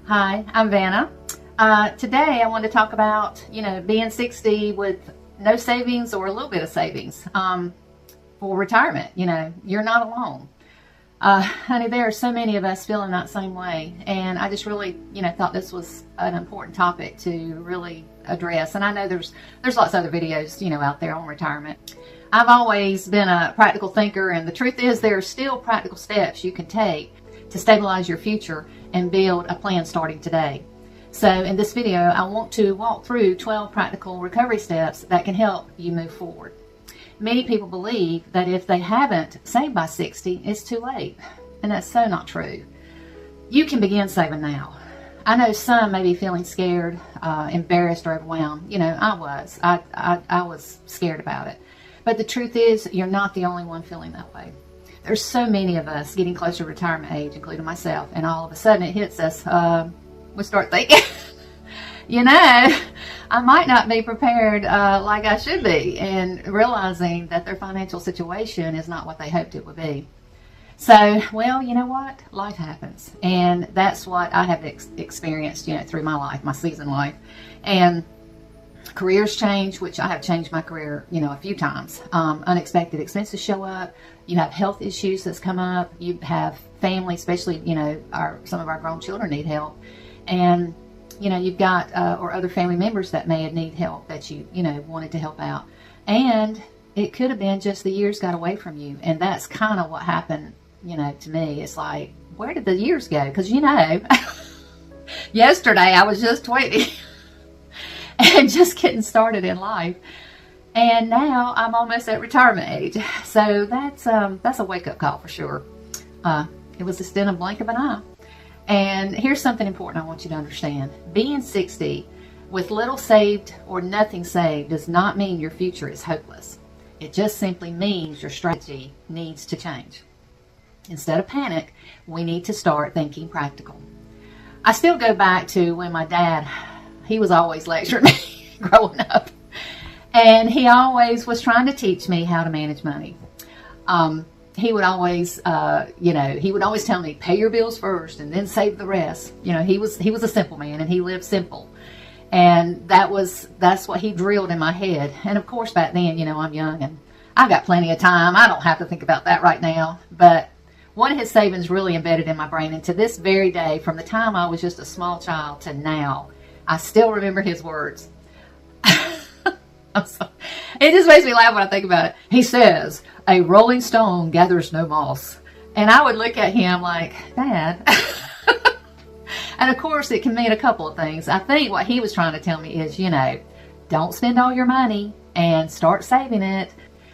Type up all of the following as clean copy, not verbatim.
Hi, I'm Vanna. Today I want to talk about, being 60 with no savings or a little bit of savings for retirement. You're not alone. Honey, there are so many of us feeling that same way. And I just really, thought this was an important topic to really address. And I know there's lots of other videos, out there on retirement. I've always been a practical thinker, and the truth is there are still practical steps you can take to stabilize your future and build a plan starting today. So in this video, I want to walk through 12 practical recovery steps that can help you move forward. Many people believe that if they haven't saved by 60, it's too late. And that's so not true. You can begin saving now. I know some may be feeling scared, embarrassed, or overwhelmed. I was. I was scared about it. But the truth is, you're not the only one feeling that way. There's so many of us getting closer to retirement age, including myself, and all of a sudden it hits us. We start thinking, I might not be prepared like I should be, and realizing that their financial situation is not what they hoped it would be. So, well, you know what? Life happens, and that's what I have experienced, through my life, my seasoned life, and careers change, which I have changed my career, a few times. Unexpected expenses show up. You have health issues that's come up. You have family, especially, some of our grown children need help. And, you've got, or other family members that may need help that you, wanted to help out. And it could have been just the years got away from you. And that's kind of what happened, to me. It's like, where did the years go? Because, yesterday I was just 20 and just getting started in life. And now I'm almost at retirement age. So that's a wake-up call for sure. It was just in a blink of an eye. And here's something important I want you to understand. Being 60 with little saved or nothing saved does not mean your future is hopeless. It just simply means your strategy needs to change. Instead of panic, we need to start thinking practical. I still go back to when my dad, he was always lecturing me growing up. And he always was trying to teach me how to manage money. He would always, he would always tell me, pay your bills first and then save the rest. He was a simple man, and he lived simple. And that's what he drilled in my head. And of course, back then, I'm young and I've got plenty of time. I don't have to think about that right now. But one of his savings really embedded in my brain. And to this very day, from the time I was just a small child to now, I still remember his words. It just makes me laugh when I think about it. He says, a rolling stone gathers no moss. And I would look at him like, Dad. And of course, it can mean a couple of things. I think what he was trying to tell me is, don't spend all your money and start saving it.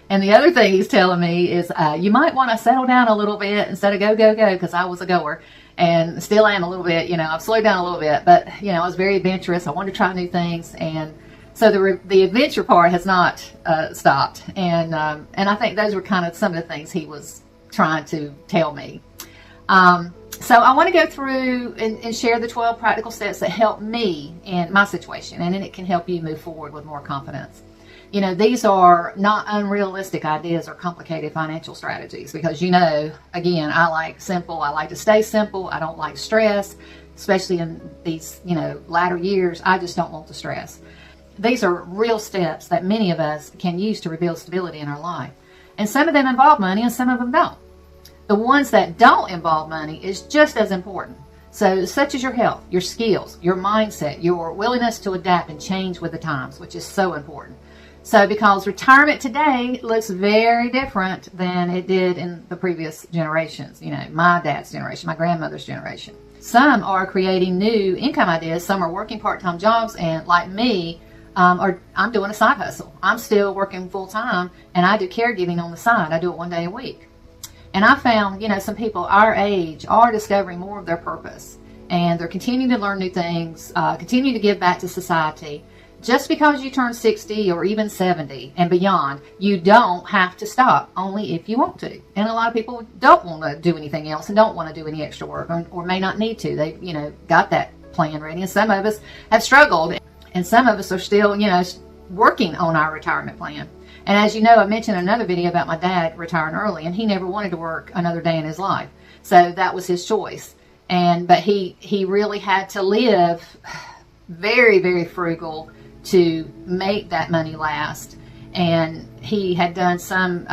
And the other thing he's telling me is, you might want to settle down a little bit instead of go, because I was a goer and still am a little bit. I've slowed down a little bit, but, I was very adventurous. I wanted to try new things. And so the adventure part has not stopped, and I think those were kind of some of the things he was trying to tell me. So I want to go through and share the 12 practical steps that help me in my situation, and then it can help you move forward with more confidence. These are not unrealistic ideas or complicated financial strategies because, again, I like simple. I like to stay simple. I don't like stress, especially in these, latter years. I just don't want the stress. These are real steps that many of us can use to rebuild stability in our life. And some of them involve money and some of them don't. The ones that don't involve money is just as important. So such as your health, your skills, your mindset, your willingness to adapt and change with the times, which is so important. So because retirement today looks very different than it did in the previous generations, my dad's generation, my grandmother's generation. Some are creating new income ideas. Some are working part-time jobs, and like me, I'm doing a side hustle. I'm still working full-time, and I do caregiving on the side. I do it one day a week. And I found, some people our age are discovering more of their purpose, and they're continuing to learn new things, continue to give back to society. Just because you turn 60 or even 70 and beyond, you don't have to stop, only if you want to. And a lot of people don't want to do anything else and don't want to do any extra work, or may not need to. They, got that plan ready, and some of us have struggled. And some of us are still, working on our retirement plan. And as you know, I mentioned in another video about my dad retiring early, and he never wanted to work another day in his life. So that was his choice. But he really had to live very, very frugal to make that money last. And he had done some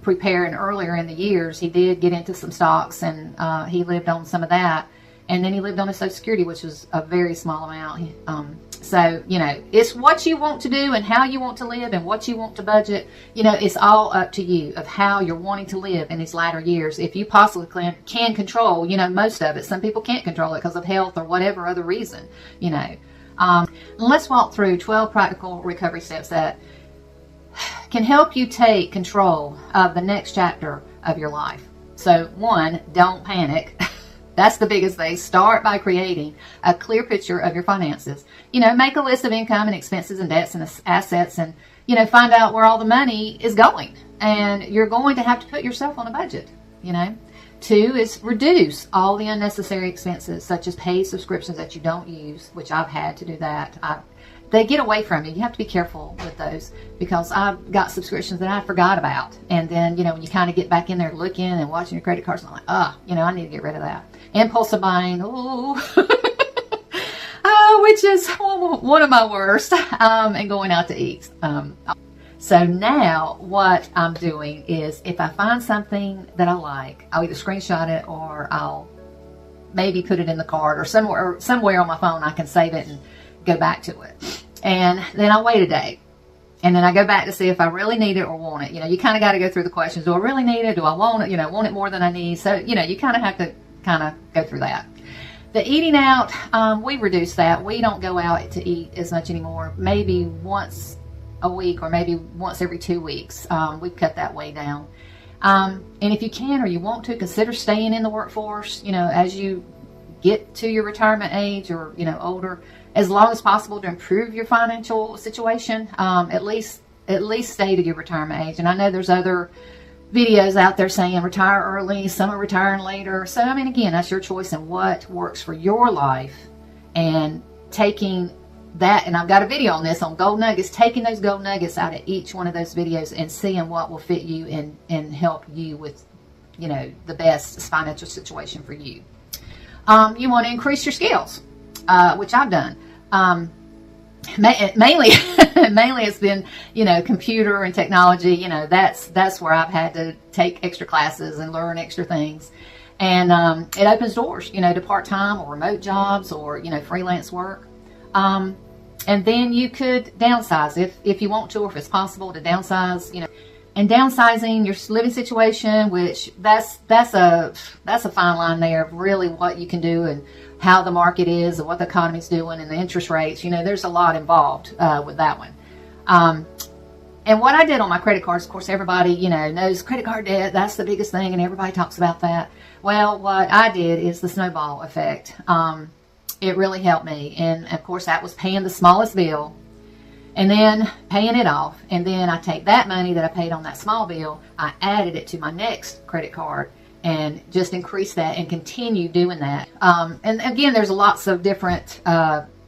preparing earlier in the years. He did get into some stocks, and he lived on some of that. And then he lived on his Social Security, which was a very small amount. So, it's what you want to do and how you want to live and what you want to budget. It's all up to you of how you're wanting to live in these latter years. If you possibly can control, most of it. Some people can't control it because of health or whatever other reason, Let's walk through 12 practical recovery steps that can help you take control of the next chapter of your life. So, 1, don't panic. That's the biggest thing. Start by creating a clear picture of your finances. Make a list of income and expenses and debts and assets, and, find out where all the money is going. And you're going to have to put yourself on a budget, 2 is reduce all the unnecessary expenses, such as paid subscriptions that you don't use, which I've had to do that. They get away from you. You have to be careful with those, because I've got subscriptions that I forgot about. And then, when you kind of get back in there looking and watching your credit cards, I'm like, I need to get rid of that. Impulsive buying, which is one of my worst, and going out to eat. So now what I'm doing is, if I find something that I like, I'll either screenshot it or I'll maybe put it in the card, or somewhere on my phone I can save it and go back to it. And then I'll wait a day. And then I go back to see if I really need it or want it. You kind of got to go through the questions. Do I really need it? Do I want it? Want it more than I need? So, you kind of have to go through that. The eating out, we reduced that. We don't go out to eat as much anymore. Maybe once a week or maybe once every 2 weeks. We've cut that way down. And if you can or you want to, consider staying in the workforce, as you get to your retirement age or, older, as long as possible, to improve your financial situation. At least stay to your retirement age. And I know there's other videos out there saying retire early, some are retiring later. So, again, that's your choice and what works for your life. And taking that, and I've got a video on this on gold nuggets, taking those gold nuggets out of each one of those videos and seeing what will fit you and help you with, the best financial situation for you. You want to increase your skills, which I've done. Mainly it's been, computer and technology, that's where I've had to take extra classes and learn extra things. And it opens doors, to part-time or remote jobs or, freelance work. And then you could downsize if you want to, or if it's possible to downsize, and downsizing your living situation, which that's a fine line there of really what you can do and how the market is and what the economy's doing and the interest rates. There's a lot involved with that one. And what I did on my credit cards, of course, everybody, knows credit card debt. That's the biggest thing, and everybody talks about that. Well, what I did is the snowball effect. It really helped me. And, of course, that was paying the smallest bill and then paying it off. And then I take that money that I paid on that small bill, I added it to my next credit card and just increase that and continue doing that. And again, there's lots of different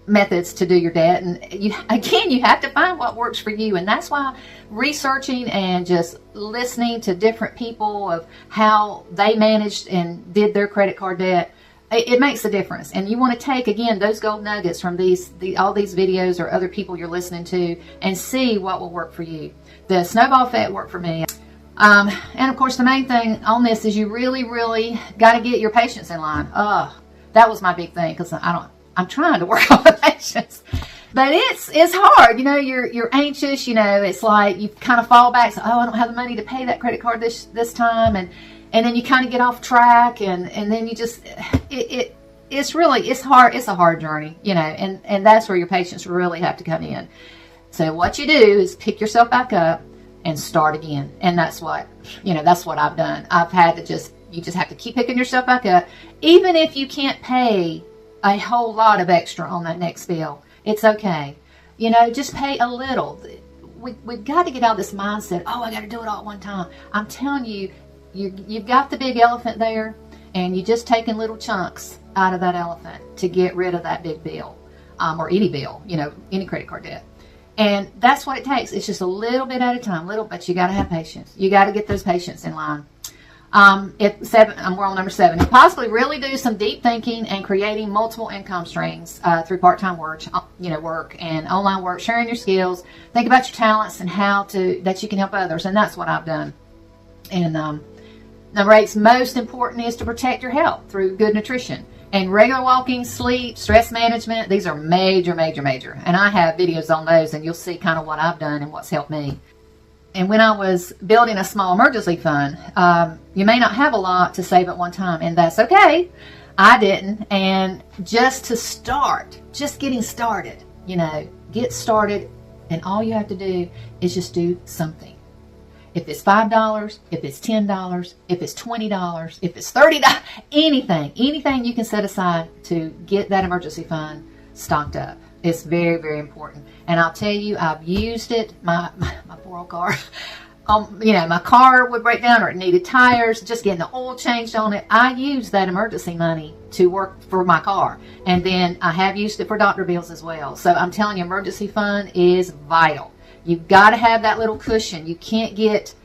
methods to do your debt. And you have to find what works for you. And that's why researching and just listening to different people of how they managed and did their credit card debt, it makes a difference. And you want to take, again, those gold nuggets from all these videos or other people you're listening to and see what will work for you. The snowball effect worked for me. And of course, the main thing on this is you really, really got to get your patience in line. That was my big thing, because I'm trying to work on the patience, but it's hard. You're anxious. It's like you kind of fall back. So, I don't have the money to pay that credit card this time, and then you kind of get off track, and then you just it's hard. It's a hard journey, and that's where your patience really have to come in. So what you do is pick yourself back up and start again. And that's what I've done. I've had to you just have to keep picking yourself back up. Even if you can't pay a whole lot of extra on that next bill, it's okay. Just pay a little. We've got to get out of this mindset, I got to do it all at one time. I'm telling you, you've got the big elephant there, and you're just taking little chunks out of that elephant to get rid of that big bill, or any bill, any credit card debt. And that's what it takes. It's just a little bit at a time, but you got to have patience. You got to get those patience in line. We're on number 7. Possibly really do some deep thinking and creating multiple income streams through part-time work, work and online work, sharing your skills. Think about your talents and that you can help others, and that's what I've done. And number 8's most important is to protect your health through good nutrition and regular walking, sleep, stress management. These are major, major, major. And I have videos on those, and you'll see kind of what I've done and what's helped me. And when I was building a small emergency fund, you may not have a lot to save at one time, and that's okay. I didn't. And just to start, just getting started, get started, and all you have to do is just do something. If it's $5, if it's $10, if it's $20, if it's $30, anything you can set aside to get that emergency fund stocked up. It's very, very important. And I'll tell you, I've used it. My poor old car. My car would break down or it needed tires, just getting the oil changed on it. I used that emergency money to work for my car. And then I have used it for doctor bills as well. So I'm telling you, emergency fund is vital. You've got to have that little cushion. You can't get,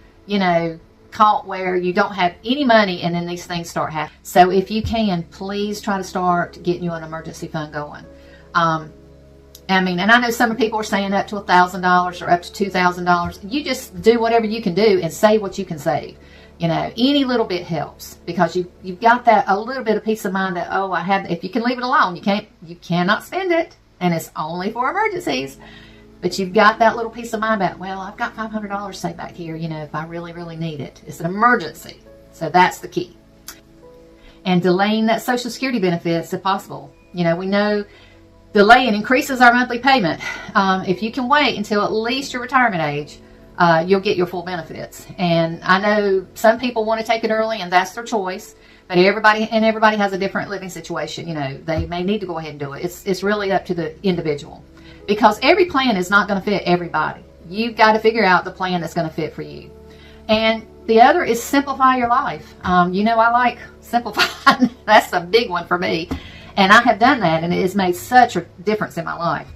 caught where you don't have any money and then these things start happening. So if you can, please try to start getting you an emergency fund going. And I know some people are saying up to $1,000 or up to $2,000. You just do whatever you can do and save what you can save. Any little bit helps, because you've got that a little bit of peace of mind that, if you can leave it alone, you cannot spend it, and it's only for emergencies. But you've got that little peace of mind about, I've got $500 saved back here, if I really, really need it. It's an emergency. So that's the key. And delaying that Social Security benefits if possible. We know delaying increases our monthly payment. If you can wait until at least your retirement age, you'll get your full benefits. And I know some people want to take it early, and that's their choice. But everybody has a different living situation. They may need to go ahead and do it. It's really up to the individual, because every plan is not going to fit everybody. You've got to figure out the plan that's going to fit for you. And the other is simplify your life. I like simplifying. That's a big one for me. And I have done that, and it has made such a difference in my life.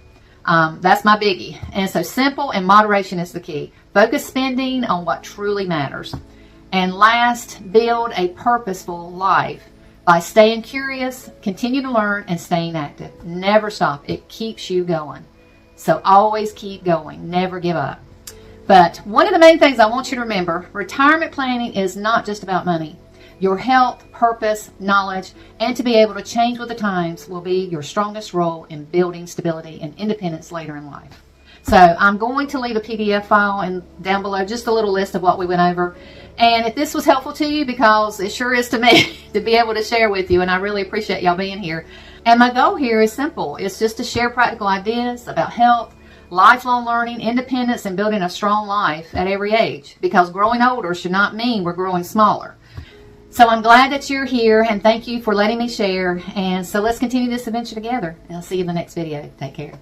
That's my biggie. And so simple and moderation is the key. Focus spending on what truly matters. And last, build a purposeful life by staying curious, continue to learn, and staying active. Never stop. It keeps you going. So always keep going. Never give up. But one of the main things I want you to remember, retirement planning is not just about money. Your health, purpose, knowledge, and to be able to change with the times will be your strongest role in building stability and independence later in life. So I'm going to leave a PDF file down below, just a little list of what we went over. And if this was helpful to you, because it sure is to me, to be able to share with you, and I really appreciate y'all being here. And my goal here is simple. It's just to share practical ideas about health, lifelong learning, independence, and building a strong life at every age. Because growing older should not mean we're growing smaller. So I'm glad that you're here, and thank you for letting me share. And so let's continue this adventure together. And I'll see you in the next video. Take care.